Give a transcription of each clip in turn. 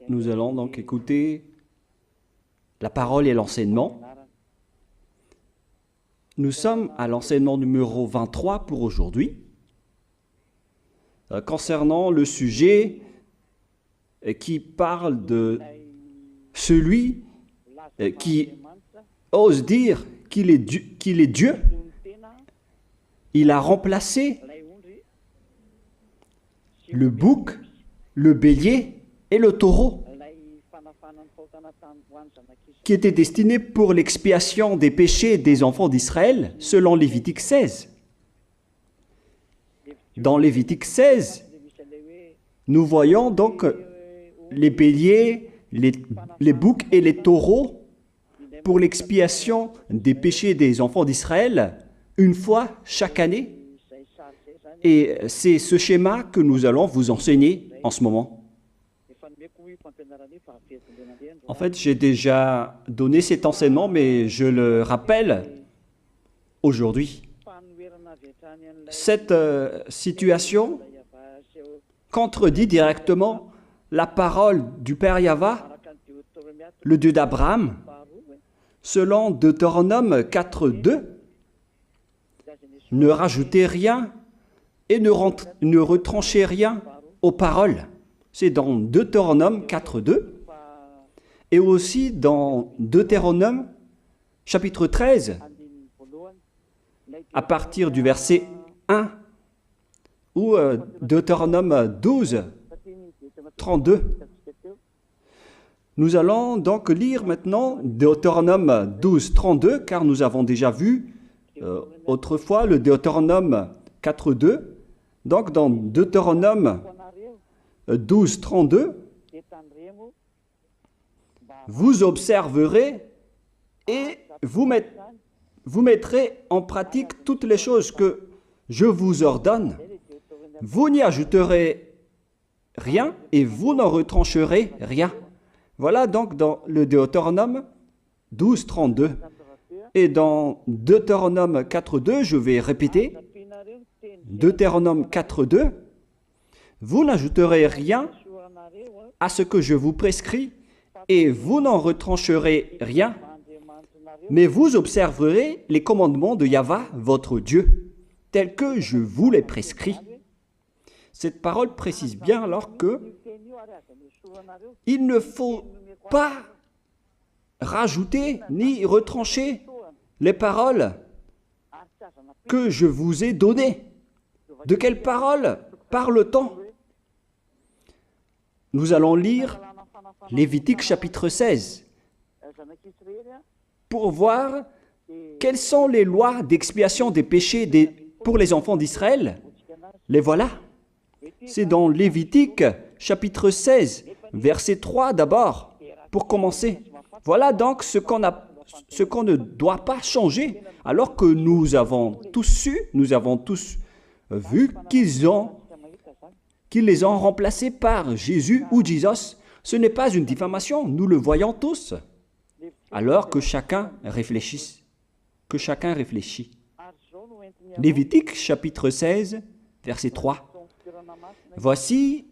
Nous allons donc écouter la parole et l'enseignement. Nous sommes à l'enseignement numéro 23 pour aujourd'hui, concernant le sujet qui parle de celui qui ose dire qu'il est Dieu. Il a remplacé le bouc, le bélier et le taureau, qui étaient destinés pour l'expiation des péchés des enfants d'Israël, selon Lévitique 16. Dans Lévitique 16, nous voyons donc les béliers, les boucs et les taureaux pour l'expiation des péchés des enfants d'Israël, une fois chaque année. Et c'est ce schéma que nous allons vous enseigner en ce moment. En fait, j'ai déjà donné cet enseignement, mais je le rappelle aujourd'hui. Cette situation contredit directement la parole du Père Yahva, le Dieu d'Abraham, selon Deutéronome 4.2. Ne rajoutez rien et ne retranchez rien aux paroles. C'est dans Deutéronome 4.2 et aussi dans Deutéronome chapitre 13, à partir du verset 1, ou Deutéronome 12, 32. Nous allons donc lire maintenant Deutéronome 12, 32, car nous avons déjà vu autrefois le Deutéronome 4.2. Donc dans Deutéronome 12, 32, vous observerez et vous mettrez en pratique toutes les choses que je vous ordonne. Vous n'y ajouterez rien et vous n'en retrancherez rien. Voilà donc dans le Deutéronome 12, 32. Et dans Deutéronome 4.2, je vais répéter, Deutéronome 4.2, vous n'ajouterez rien à ce que je vous prescris et vous n'en retrancherez rien, mais vous observerez les commandements de Yahva, votre Dieu, tels que je vous les prescris. Cette parole précise bien alors que il ne faut pas rajouter ni retrancher les paroles que je vous ai données. De quelles paroles parle-t-on? Nous allons lire Lévitique chapitre 16 pour voir quelles sont les lois d'expiation des péchés pour les enfants d'Israël. Les voilà. C'est dans Lévitique chapitre 16, verset 3 d'abord, pour commencer. Voilà donc ce qu'on ne doit pas changer, alors que nous avons tous su, nous avons tous vu qu'ils les ont remplacés par Jésus ou Jesus. Ce n'est pas une diffamation, nous le voyons tous. Alors que chacun réfléchisse, Lévitique chapitre 16, verset 3. Voici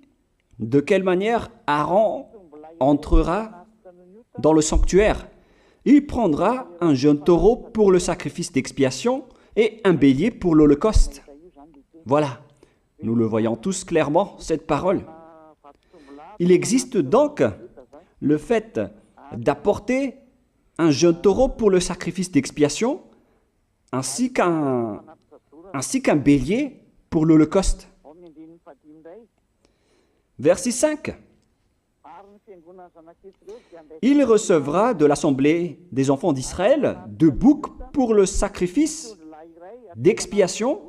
de quelle manière Aaron entrera dans le sanctuaire. Il prendra un jeune taureau pour le sacrifice d'expiation et un bélier pour l'holocauste. Voilà, nous le voyons tous clairement, cette parole. Il existe donc le fait d'apporter un jeune taureau pour le sacrifice d'expiation, ainsi qu'un bélier pour l'holocauste. Verset 5. Il recevra de l'assemblée des enfants d'Israël 2 boucs pour le sacrifice d'expiation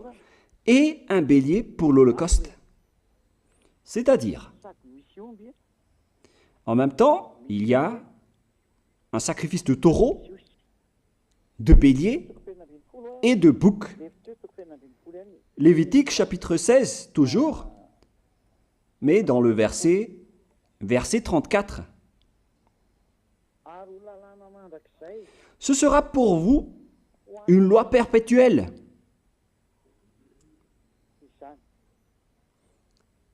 et un bélier pour l'holocauste. C'est-à-dire, en même temps, il y a un sacrifice de taureau, de bélier et de bouc. Lévitique chapitre 16, toujours, mais dans le verset 34. Ce sera pour vous une loi perpétuelle.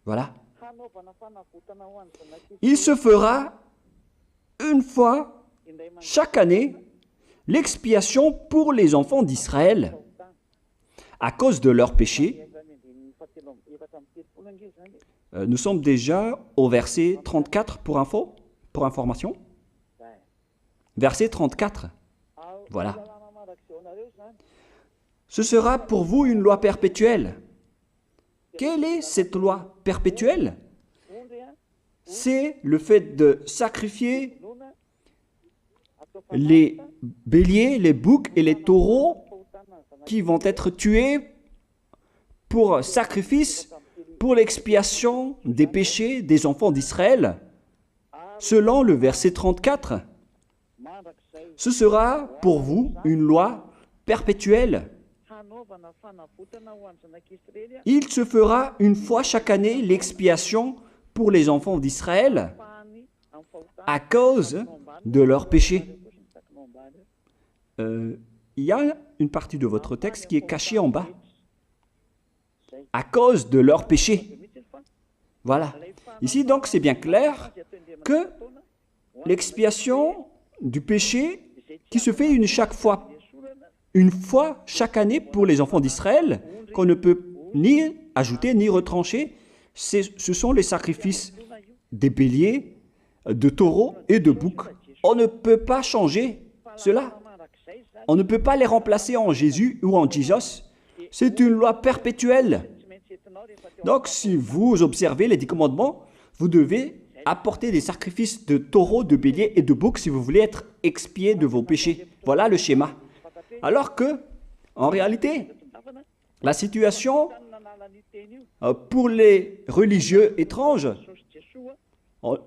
Voilà. Il se fera une fois chaque année l'expiation pour les enfants d'Israël à cause de leurs péchés. Nous sommes déjà au verset 34 pour information. Verset 34. Voilà. Ce sera pour vous une loi perpétuelle. Quelle est cette loi perpétuelle? C'est le fait de sacrifier les béliers, les boucs et les taureaux qui vont être tués pour sacrifice, pour l'expiation des péchés des enfants d'Israël. Selon le verset 34, ce sera pour vous une loi perpétuelle. Il se fera une fois chaque année l'expiation pour les enfants d'Israël à cause de leurs péchés. Il y a une partie de votre texte qui est cachée en bas. À cause de leurs péchés. Voilà. Ici, donc, c'est bien clair que l'expiation du péché qui se fait une fois chaque année pour les enfants d'Israël, qu'on ne peut ni ajouter ni retrancher, ce sont les sacrifices des béliers, de taureaux et de boucs. On ne peut pas changer cela. On ne peut pas les remplacer en Jésus ou en Jesus. C'est une loi perpétuelle. Donc, si vous observez les 10 commandements, vous devez apporter des sacrifices de taureaux, de béliers et de boucs si vous voulez être expié de vos péchés. Voilà le schéma. Alors que, en réalité, la situation pour les religieux étranges, on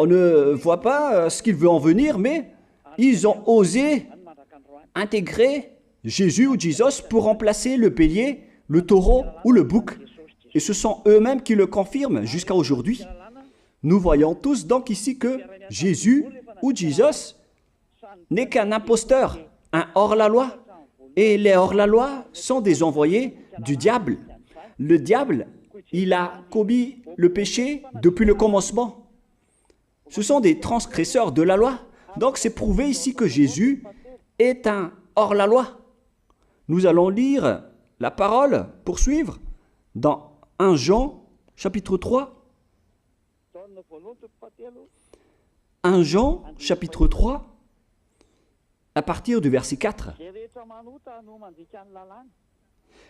ne voit pas ce qu'il veut en venir, mais ils ont osé intégrer Jésus ou Jesus pour remplacer le bélier, le taureau ou le bouc. Et ce sont eux-mêmes qui le confirment jusqu'à aujourd'hui. Nous voyons tous donc ici que Jésus ou Jesus n'est qu'un imposteur, un hors-la-loi. Et les hors-la-loi sont des envoyés du diable. Le diable, il a commis le péché depuis le commencement. Ce sont des transgresseurs de la loi. Donc c'est prouvé ici que Jésus est un hors-la-loi. Nous allons lire la parole, poursuivre, dans 1 Jean, chapitre 3. 1 Jean, chapitre 3, à partir du verset 4.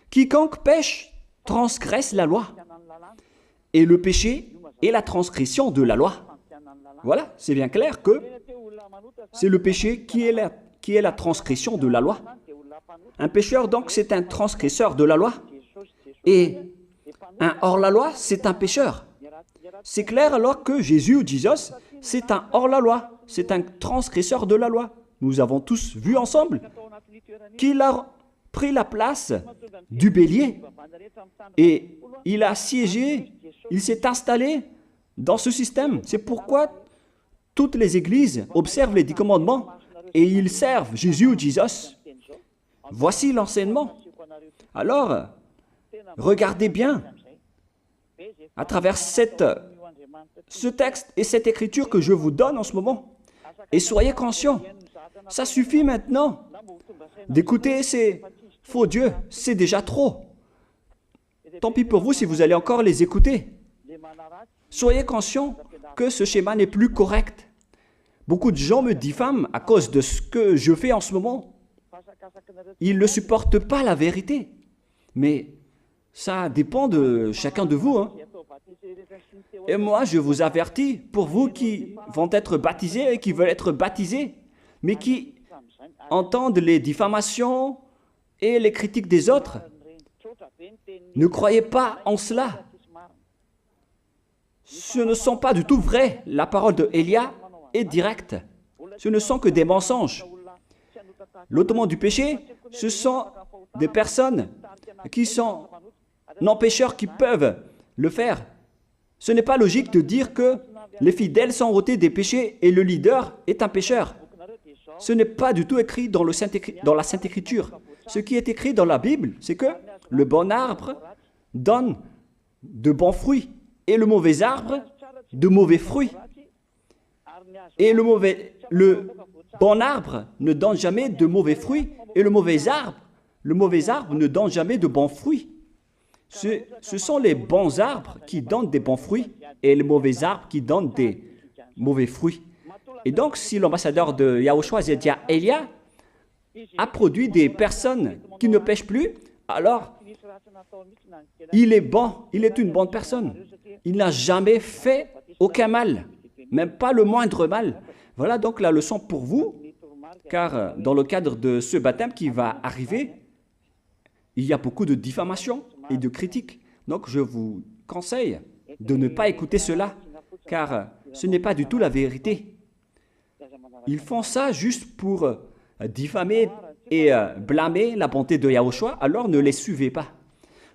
Quiconque pêche transgresse la loi, et le péché est la transgression de la loi. Voilà, c'est bien clair que c'est le péché qui est la transgression de la loi. Un pécheur, donc, c'est un transgresseur de la loi. Et un hors-la-loi, c'est un pécheur. C'est clair alors que Jésus ou Jesus, c'est un hors-la-loi, c'est un transgresseur de la loi. Nous avons tous vu ensemble qu'il a pris la place du bélier et il a siégé, il s'est installé dans ce système. C'est pourquoi toutes les églises observent les 10 commandements et ils servent Jésus ou Jesus. Voici l'enseignement. Alors, regardez bien à travers ce texte et cette écriture que je vous donne en ce moment. Et soyez conscients, ça suffit maintenant d'écouter ces faux dieux, c'est déjà trop. Tant pis pour vous si vous allez encore les écouter. Soyez conscients que ce schéma n'est plus correct. Beaucoup de gens me diffament à cause de ce que je fais en ce moment. Ils ne supportent pas la vérité. Mais ça dépend de chacun de vous. Et moi, je vous avertis, pour vous qui vont être baptisés et qui veulent être baptisés, mais qui entendent les diffamations et les critiques des autres, ne croyez pas en cela. Ce ne sont pas du tout vrai. La parole de Élia est directe. Ce ne sont que des mensonges. L'ôtement du péché, ce sont des personnes qui sont non-pécheurs qui peuvent le faire. Ce n'est pas logique de dire que les fidèles sont ôtés des péchés et le leader est un pécheur. Ce n'est pas du tout écrit dans la Sainte Écriture. Ce qui est écrit dans la Bible, c'est que le bon arbre donne de bons fruits et le mauvais arbre de mauvais fruits. Et le bon arbre ne donne jamais de mauvais fruits, et le mauvais arbre ne donne jamais de bons fruits. Ce sont les bons arbres qui donnent des bons fruits, et les mauvais arbres qui donnent des mauvais fruits. Et donc, si l'ambassadeur de Yahushua, Zedia Elia, a produit des personnes qui ne pêchent plus, alors il est bon, il est une bonne personne. Il n'a jamais fait aucun mal, même pas le moindre mal. Voilà donc la leçon pour vous, car dans le cadre de ce baptême qui va arriver, il y a beaucoup de diffamation et de critiques. Donc je vous conseille de ne pas écouter cela, car ce n'est pas du tout la vérité. Ils font ça juste pour diffamer et blâmer la bonté de Yahushua, alors ne les suivez pas.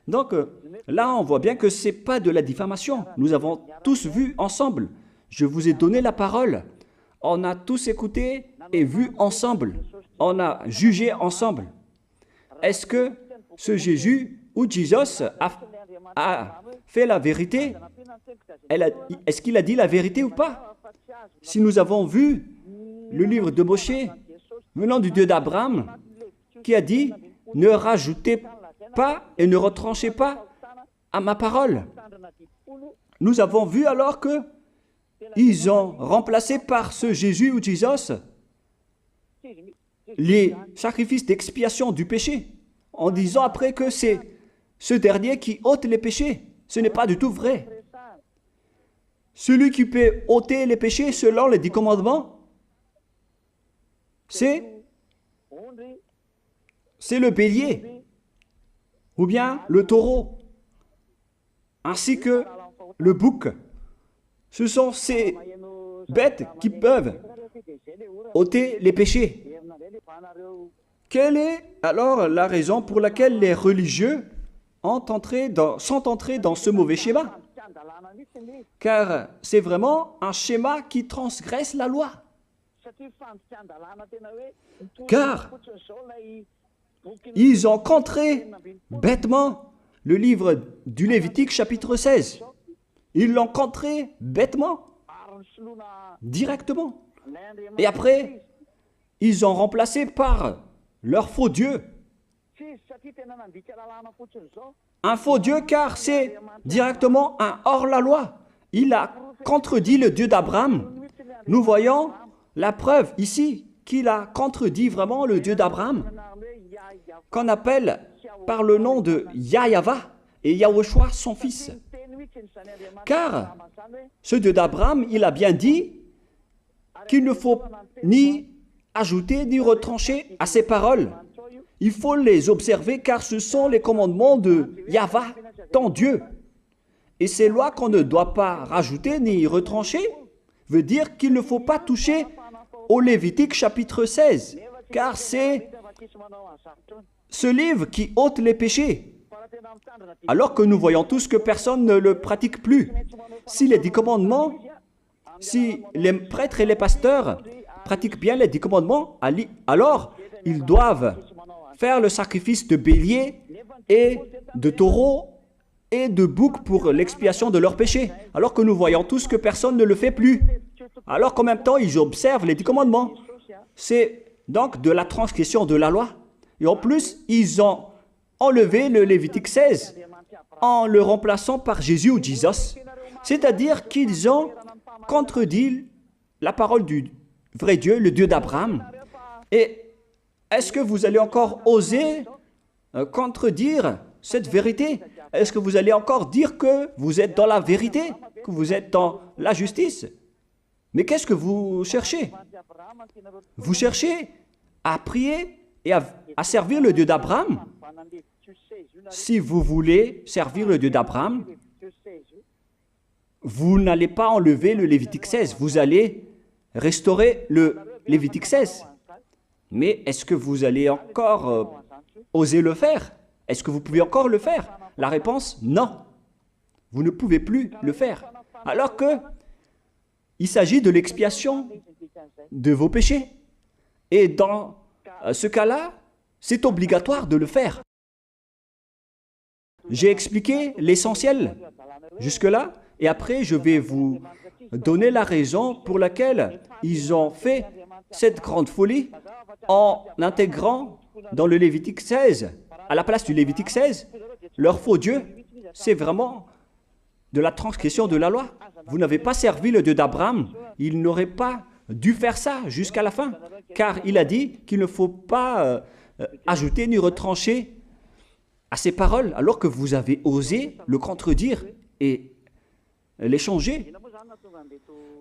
Donc là, on voit bien que ce n'est pas de la diffamation. Nous avons tous vu ensemble. Je vous ai donné la parole. On a tous écouté et vu ensemble. On a jugé ensemble. Est-ce que ce Jésus ou Jésus a fait la vérité? Est-ce qu'il a dit la vérité ou pas? Si nous avons vu le livre de Moshe venant du Dieu d'Abraham qui a dit « Ne rajoutez pas et ne retranchez pas à ma parole ». Nous avons vu alors que ils ont remplacé par ce Jésus ou Jésus les sacrifices d'expiation du péché, en disant après que c'est ce dernier qui ôte les péchés. Ce n'est pas du tout vrai. Celui qui peut ôter les péchés selon les 10 commandements, c'est le bélier, ou bien le taureau, ainsi que le bouc. Ce sont ces bêtes qui peuvent ôter les péchés. Quelle est alors la raison pour laquelle les religieux sont entrés dans ce mauvais schéma? Car c'est vraiment un schéma qui transgresse la loi. Car ils ont contré bêtement le livre du Lévitique chapitre 16. Ils l'ont contré bêtement, directement. Et après, ils ont remplacé par leur faux Dieu. Un faux Dieu car c'est directement un hors-la-loi. Il a contredit le Dieu d'Abraham. Nous voyons la preuve ici qu'il a contredit vraiment le Dieu d'Abraham, qu'on appelle par le nom de Yahweh et Yahushua son fils. Car ce Dieu d'Abraham, il a bien dit qu'il ne faut ni ajouter ni retrancher à ses paroles. Il faut les observer car ce sont les commandements de Yahweh, ton Dieu. Et ces lois qu'on ne doit pas rajouter ni retrancher veut dire qu'il ne faut pas toucher au Lévitique chapitre 16, car c'est ce livre qui ôte les péchés. Alors que nous voyons tous que personne ne le pratique plus. Si les 10 commandements, si les prêtres et les pasteurs pratiquent bien les 10 commandements, alors ils doivent faire le sacrifice de bélier et de taureau et de bouc pour l'expiation de leurs péchés. Alors que nous voyons tous que personne ne le fait plus. Alors qu'en même temps, ils observent les 10 commandements. C'est donc de la transgression de la loi. Et en plus, ils ont enlevé le Lévitique 16 en le remplaçant par Jésus ou Jésus. C'est-à-dire qu'ils ont contredit la parole du vrai Dieu, le Dieu d'Abraham. Et est-ce que vous allez encore oser contredire cette vérité? Est-ce que vous allez encore dire que vous êtes dans la vérité, que vous êtes dans la justice? Mais qu'est-ce que vous cherchez? Vous cherchez à prier et à servir le Dieu d'Abraham. Si vous voulez servir le Dieu d'Abraham, vous n'allez pas enlever le Lévitique 16, vous allez restaurer le Lévitique 16. Mais est-ce que vous allez encore oser le faire? Est-ce que vous pouvez encore le faire? La réponse, non. Vous ne pouvez plus le faire. Alors que il s'agit de l'expiation de vos péchés. Et dans ce cas-là, c'est obligatoire de le faire. J'ai expliqué l'essentiel jusque-là et après je vais vous donner la raison pour laquelle ils ont fait cette grande folie en intégrant dans le Lévitique 16, à la place du Lévitique 16, leur faux Dieu. C'est vraiment de la transgression de la loi. Vous n'avez pas servi le Dieu d'Abraham. Il n'aurait pas dû faire ça jusqu'à la fin, car il a dit qu'il ne faut pas ajouter ni retrancher à ses paroles, alors que vous avez osé le contredire et les changer.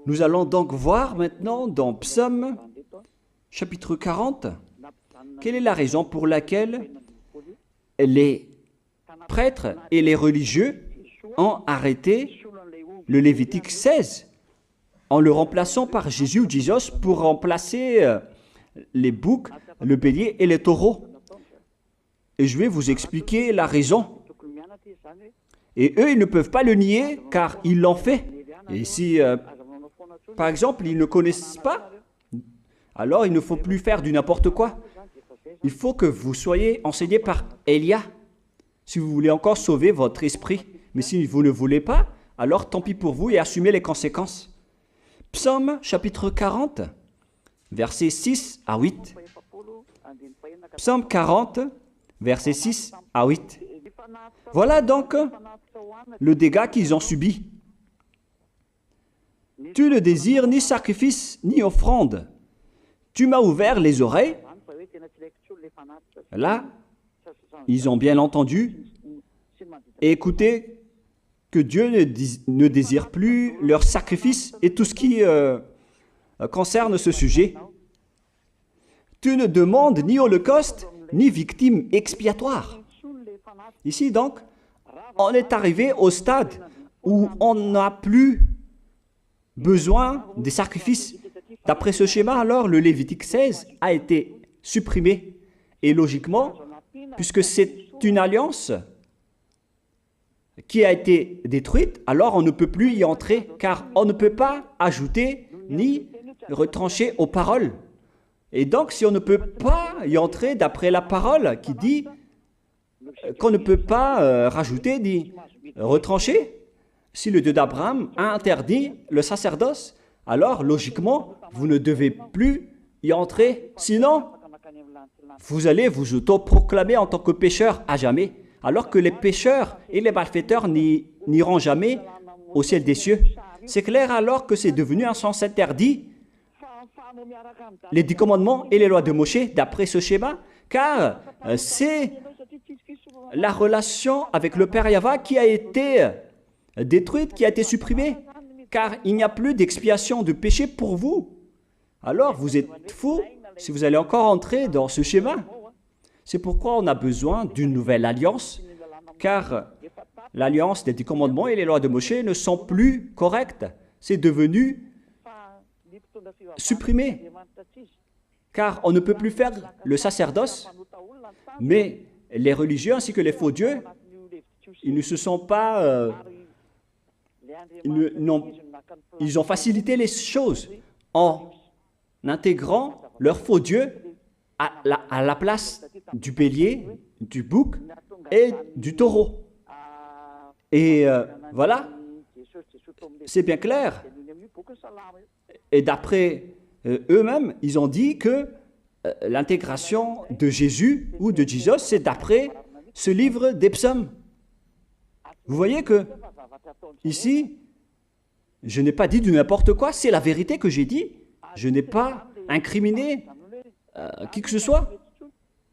Nous allons donc voir maintenant dans Psaume chapitre 40, quelle est la raison pour laquelle les prêtres et les religieux ont arrêté le Lévitique 16 en le remplaçant par Jésus ou Jesus pour remplacer les boucs, le bélier et les taureaux. Et je vais vous expliquer la raison. Et eux, ils ne peuvent pas le nier car ils l'ont fait. Et si, par exemple, ils ne connaissent pas, alors il ne faut plus faire du n'importe quoi. Il faut que vous soyez enseigné par Élia, si vous voulez encore sauver votre esprit. Mais si vous ne voulez pas, alors tant pis pour vous et assumez les conséquences. Psaume chapitre 40, versets 6 à 8. Psaume 40, versets 6 à 8. Voilà donc le dégât qu'ils ont subi. Tu ne désires ni sacrifice ni offrande. Tu m'as ouvert les oreilles. Là, ils ont bien entendu et écouté que Dieu ne désire plus leur sacrifice et tout ce qui concerne ce sujet. Tu ne demandes ni holocauste, ni victime expiatoire. Ici donc, on est arrivé au stade où on n'a plus besoin des sacrifices. D'après ce schéma, alors, le Lévitique 16 a été supprimé. Et logiquement, puisque c'est une alliance qui a été détruite, alors on ne peut plus y entrer, car on ne peut pas ajouter ni retrancher aux paroles. Et donc, si on ne peut pas y entrer d'après la parole qui dit qu'on ne peut pas rajouter ni retrancher, si le Dieu d'Abraham a interdit le sacerdoce, alors logiquement, vous ne devez plus y entrer. Sinon, vous allez vous autoproclamer en tant que pécheur à jamais, alors que les pécheurs et les malfaiteurs n'iront jamais au ciel des cieux. C'est clair alors que c'est devenu un sens interdit, les 10 commandements et les lois de Moïse, d'après ce schéma, car c'est la relation avec le Père Yahva qui a été détruite, qui a été supprimée, car il n'y a plus d'expiation de péché pour vous. Alors vous êtes fous si vous allez encore entrer dans ce schéma. C'est pourquoi on a besoin d'une nouvelle alliance, car l'alliance des 10 commandements et les lois de Moïse ne sont plus correctes. C'est devenu supprimé, car on ne peut plus faire le sacerdoce, mais les religieux ainsi que les faux dieux, ils ne se sont pas... ils ont facilité les choses en intégrant leur faux dieu à la place du bélier, du bouc et du taureau. Et voilà, c'est bien clair. Et d'après eux-mêmes, ils ont dit que l'intégration de Jésus ou de Jesus, c'est d'après ce livre des psaumes. Vous voyez que ici, je n'ai pas dit du n'importe quoi, c'est la vérité que j'ai dit. Je n'ai pas incriminé qui que ce soit.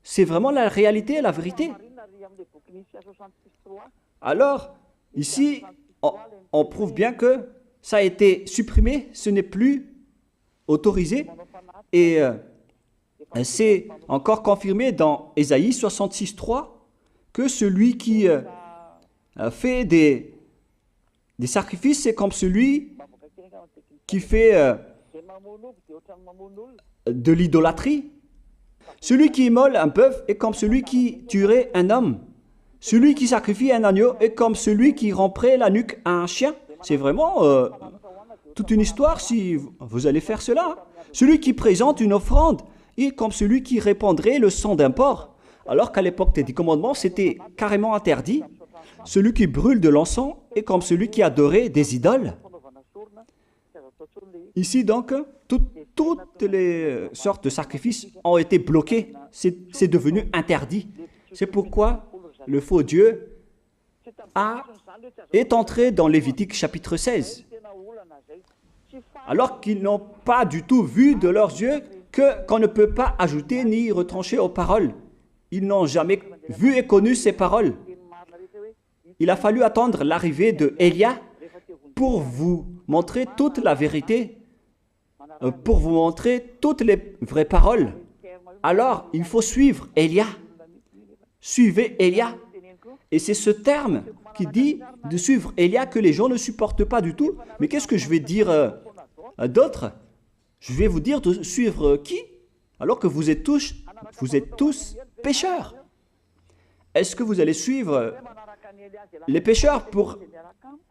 C'est vraiment la réalité et la vérité. Alors, ici, on prouve bien que ça a été supprimé, ce n'est plus autorisé. Et c'est encore confirmé dans Ésaïe 66.3 que celui qui fait des sacrifices, c'est comme celui qui fait de l'idolâtrie. Celui qui immole un bœuf est comme celui qui tuerait un homme. Celui qui sacrifie un agneau est comme celui qui romperait la nuque à un chien. C'est vraiment toute une histoire si vous allez faire cela. Celui qui présente une offrande est comme celui qui répandrait le sang d'un porc. Alors qu'à l'époque des 10 commandements, c'était carrément interdit. Celui qui brûle de l'encens est comme celui qui adorait des idoles. Ici donc, toutes les sortes de sacrifices ont été bloqués. C'est devenu interdit. C'est pourquoi le faux Dieu est entré dans Lévitique chapitre 16. Alors qu'ils n'ont pas du tout vu de leurs yeux qu'on ne peut pas ajouter ni retrancher aux paroles. Ils n'ont jamais vu et connu ces paroles. Il a fallu attendre l'arrivée de Élia pour vous montrer toute la vérité, pour vous montrer toutes les vraies paroles. Alors, il faut suivre Élia. Suivez Élia. Et c'est ce terme qui dit de suivre Élia que les gens ne supportent pas du tout. Mais qu'est-ce que je vais dire d'autre? Je vais vous dire de suivre qui? Alors que vous êtes tous pécheurs. Est-ce que vous allez suivre les pécheurs pour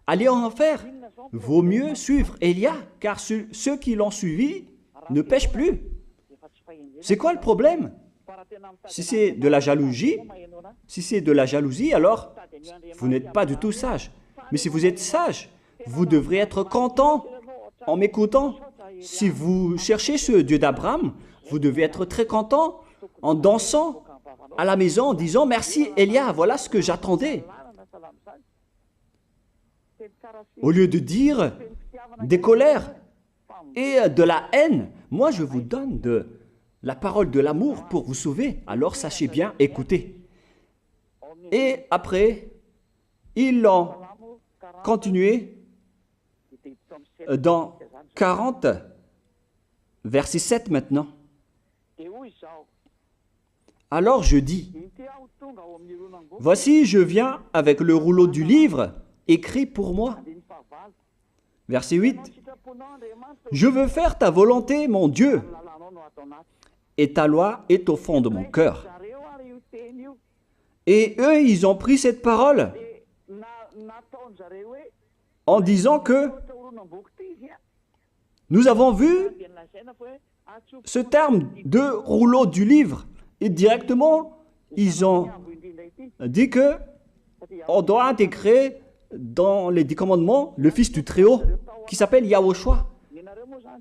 aller en enfer? Vaut mieux suivre Élia, car ceux qui l'ont suivi ne pêchent plus. C'est quoi le problème? Si c'est de la jalousie, alors vous n'êtes pas du tout sage. Mais si vous êtes sage, vous devrez être content en m'écoutant. Si vous cherchez ce Dieu d'Abraham, vous devez être très content en dansant à la maison en disant « Merci Élia, voilà ce que j'attendais ». Au lieu de dire des colères et de la haine, moi je vous donne de la parole de l'amour pour vous sauver. Alors sachez bien écouter. Et après, ils l'ont continué dans 40, verset 7 maintenant. Alors je dis, voici je viens avec le rouleau du livre écrit pour moi. Verset 8, je veux faire ta volonté, mon Dieu, et ta loi est au fond de mon cœur. Et eux, ils ont pris cette parole en disant que nous avons vu ce terme de rouleau du livre. Et directement, ils ont dit que on doit intégrer dans les 10 commandements le Fils du Très-Haut qui s'appelle Yahushua.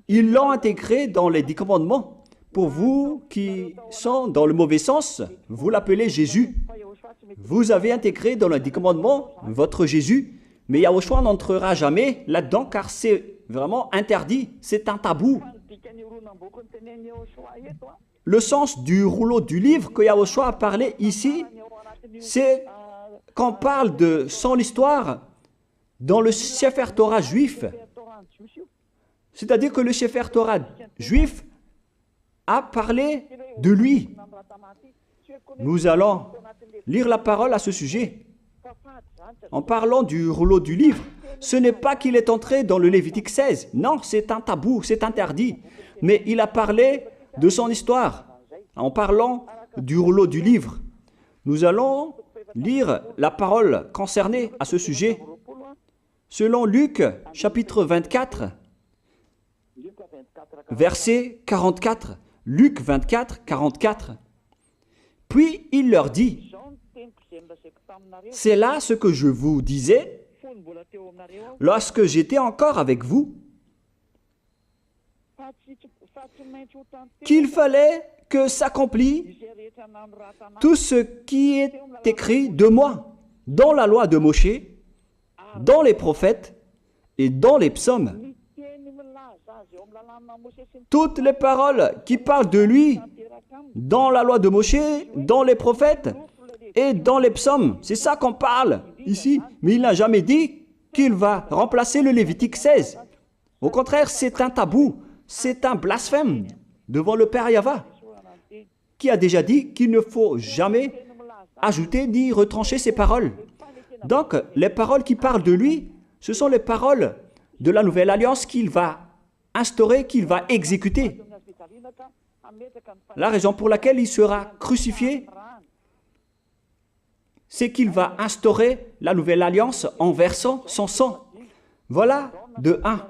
Ils l'ont intégré dans les 10 commandements. Pour vous qui sont dans le mauvais sens, vous l'appelez Jésus. Vous avez intégré dans les 10 commandements votre Jésus, mais Yahushua n'entrera jamais là-dedans car c'est vraiment interdit, c'est un tabou. Le sens du rouleau du livre que Yahushua a parlé ici, c'est qu'on parle de son histoire dans le Sefer Torah juif. C'est-à-dire que le Sefer Torah juif a parlé de lui. Nous allons lire la parole à ce sujet. En parlant du rouleau du livre, ce n'est pas qu'il est entré dans le Lévitique 16. Non, c'est un tabou, c'est interdit. Mais il a parlé de son histoire. En parlant du rouleau du livre, nous allons lire la parole concernée à ce sujet. Selon Luc, chapitre 24, verset 44. Luc 24, 44. Puis il leur dit, « C'est là ce que je vous disais lorsque j'étais encore avec vous, qu'il fallait que s'accomplisse tout ce qui est écrit de moi dans la loi de Moïse, dans les prophètes et dans les psaumes. » Toutes les paroles qui parlent de lui dans la loi de Moïse, dans les prophètes et dans les psaumes. C'est ça qu'on parle ici. Mais il n'a jamais dit qu'il va remplacer le Lévitique 16. Au contraire, c'est un tabou, c'est un blasphème devant le Père Yahva, qui a déjà dit qu'il ne faut jamais ajouter ni retrancher ses paroles. Donc, les paroles qui parlent de lui, ce sont les paroles de la nouvelle alliance qu'il va instaurer, qu'il va exécuter. La raison pour laquelle il sera crucifié, c'est qu'il va instaurer la nouvelle alliance en versant son sang. Voilà de 1.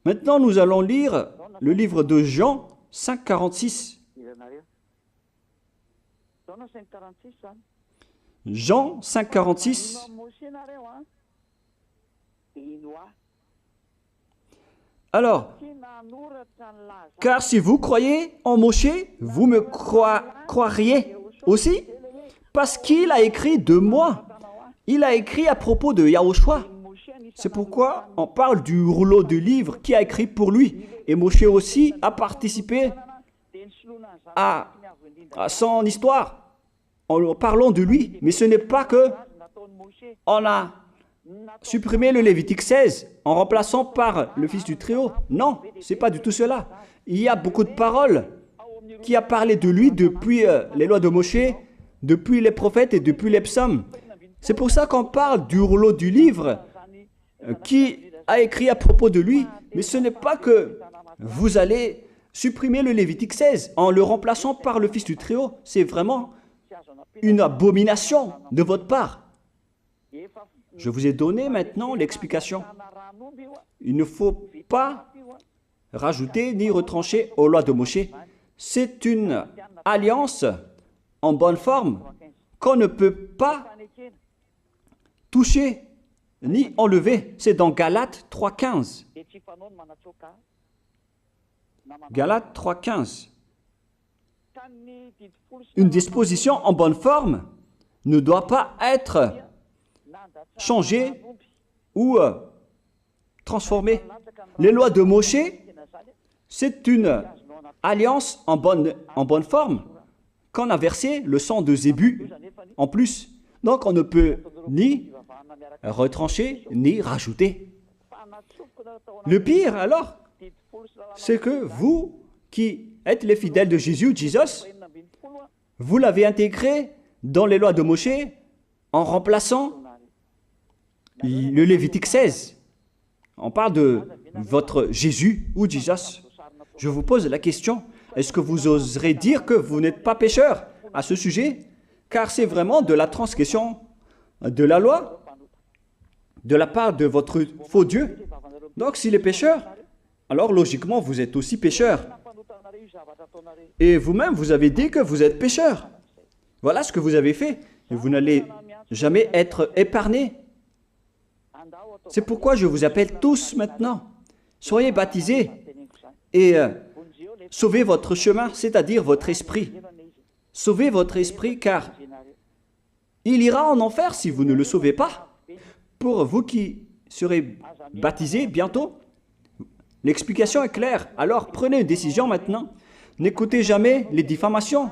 Maintenant, nous allons lire le livre de Jean 5,46. Jean 5, 46. Alors, car si vous croyez en Moshe, vous me croiriez aussi, parce qu'il a écrit de moi. Il a écrit à propos de Yahushua. C'est pourquoi on parle du rouleau de livre qui a écrit pour lui. Et Moshe aussi a participé à son histoire en parlant de lui. Mais ce n'est pas que on a supprimé le Lévitique 16 en remplaçant par le Fils du Très-Haut. Non, ce n'est pas du tout cela. Il y a beaucoup de paroles qui a parlé de lui depuis les lois de Moshe, depuis les prophètes et depuis les psaumes. C'est pour ça qu'on parle du rouleau du livre qui a écrit à propos de lui. Mais ce n'est pas que vous allez supprimer le Lévitique 16 en le remplaçant par le Fils du Très-Haut. C'est vraiment une abomination de votre part. Je vous ai donné maintenant l'explication. Il ne faut pas rajouter ni retrancher aux lois de Moshe. C'est une alliance en bonne forme qu'on ne peut pas toucher ni enlever. C'est dans Galates 3,15. Galates 3,15. Une disposition en bonne forme ne doit pas être changée ou transformée. Les lois de Moshe, c'est une alliance en bonne forme qu'on a versé le sang de Zébu en plus. Donc on ne peut ni retrancher ni rajouter. Le pire alors, c'est que vous qui êtes les fidèles de Jésus, vous l'avez intégré dans les lois de Moshe en remplaçant le Lévitique 16. On parle de votre Jésus ou Jesus. Je vous pose la question, est-ce que vous oserez dire que vous n'êtes pas pécheur à ce sujet? Car c'est vraiment de la transgression de la loi de la part de votre faux Dieu. Donc s'il est pécheur, alors logiquement vous êtes aussi pécheur. Et vous-même, vous avez dit que vous êtes pécheur. Voilà ce que vous avez fait. Et vous n'allez jamais être épargné. C'est pourquoi je vous appelle tous maintenant. Soyez baptisés et sauvez votre chemin, c'est-à-dire votre esprit. Sauvez votre esprit car il ira en enfer si vous ne le sauvez pas. Pour vous qui serez baptisés bientôt, l'explication est claire. Alors prenez une décision maintenant. N'écoutez jamais les diffamations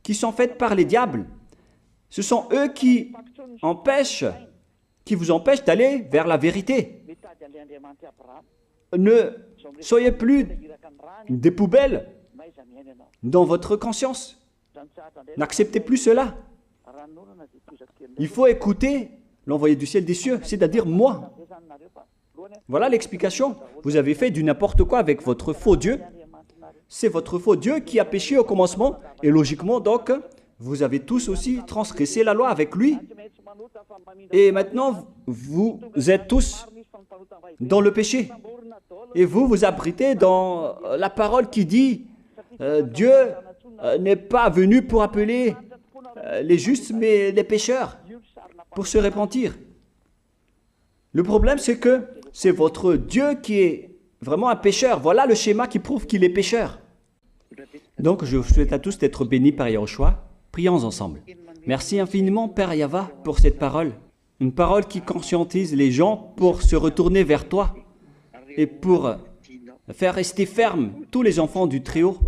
qui sont faites par les diables. Ce sont eux qui vous empêchent d'aller vers la vérité. Ne soyez plus des poubelles dans votre conscience. N'acceptez plus cela. Il faut écouter l'envoyé du ciel des cieux, c'est-à-dire moi. Voilà l'explication. Vous avez fait du n'importe quoi avec votre faux Dieu. C'est votre faux Dieu qui a péché au commencement. Et logiquement, donc, vous avez tous aussi transgressé la loi avec lui. Et maintenant, vous êtes tous dans le péché. Et vous vous abritez dans la parole qui dit Dieu n'est pas venu pour appeler les justes, mais les pécheurs, pour se repentir. Le problème, c'est que c'est votre Dieu qui est vraiment un pécheur. Voilà le schéma qui prouve qu'il est pécheur. Donc, je vous souhaite à tous d'être bénis par Yahushua. Prions ensemble. Merci infiniment, Père Yahva, pour cette parole. Une parole qui conscientise les gens pour se retourner vers toi et pour faire rester fermes tous les enfants du Très-Haut,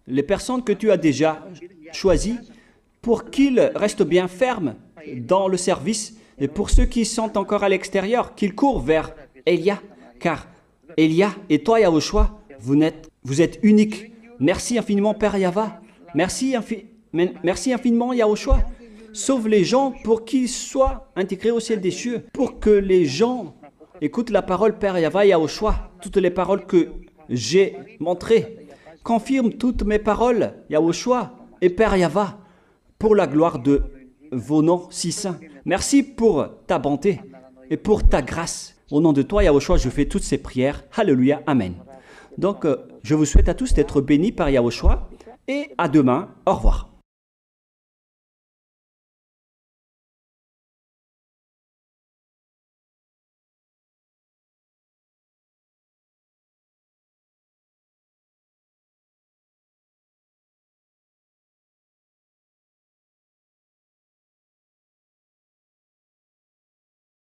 les personnes que tu as déjà choisies, pour qu'ils restent bien fermes dans le service, et pour ceux qui sont encore à l'extérieur, qu'ils courent vers Elia, car Elia et toi, Yahushua, vous êtes uniques. Merci infiniment, Père Yahva. Merci infiniment, Yahushua. Sauve les gens pour qu'ils soient intégrés au ciel des cieux, pour que les gens écoutent la parole, Père Yahva, Yahushua, toutes les paroles que j'ai montrées. Confirme toutes mes paroles, Yahushua et Père Yahva, pour la gloire de vos noms si saints. Merci pour ta bonté et pour ta grâce. Au nom de toi, Yahushua, je fais toutes ces prières. Alléluia, Amen. Donc, je vous souhaite à tous d'être bénis par Yahushua et à demain. Au revoir.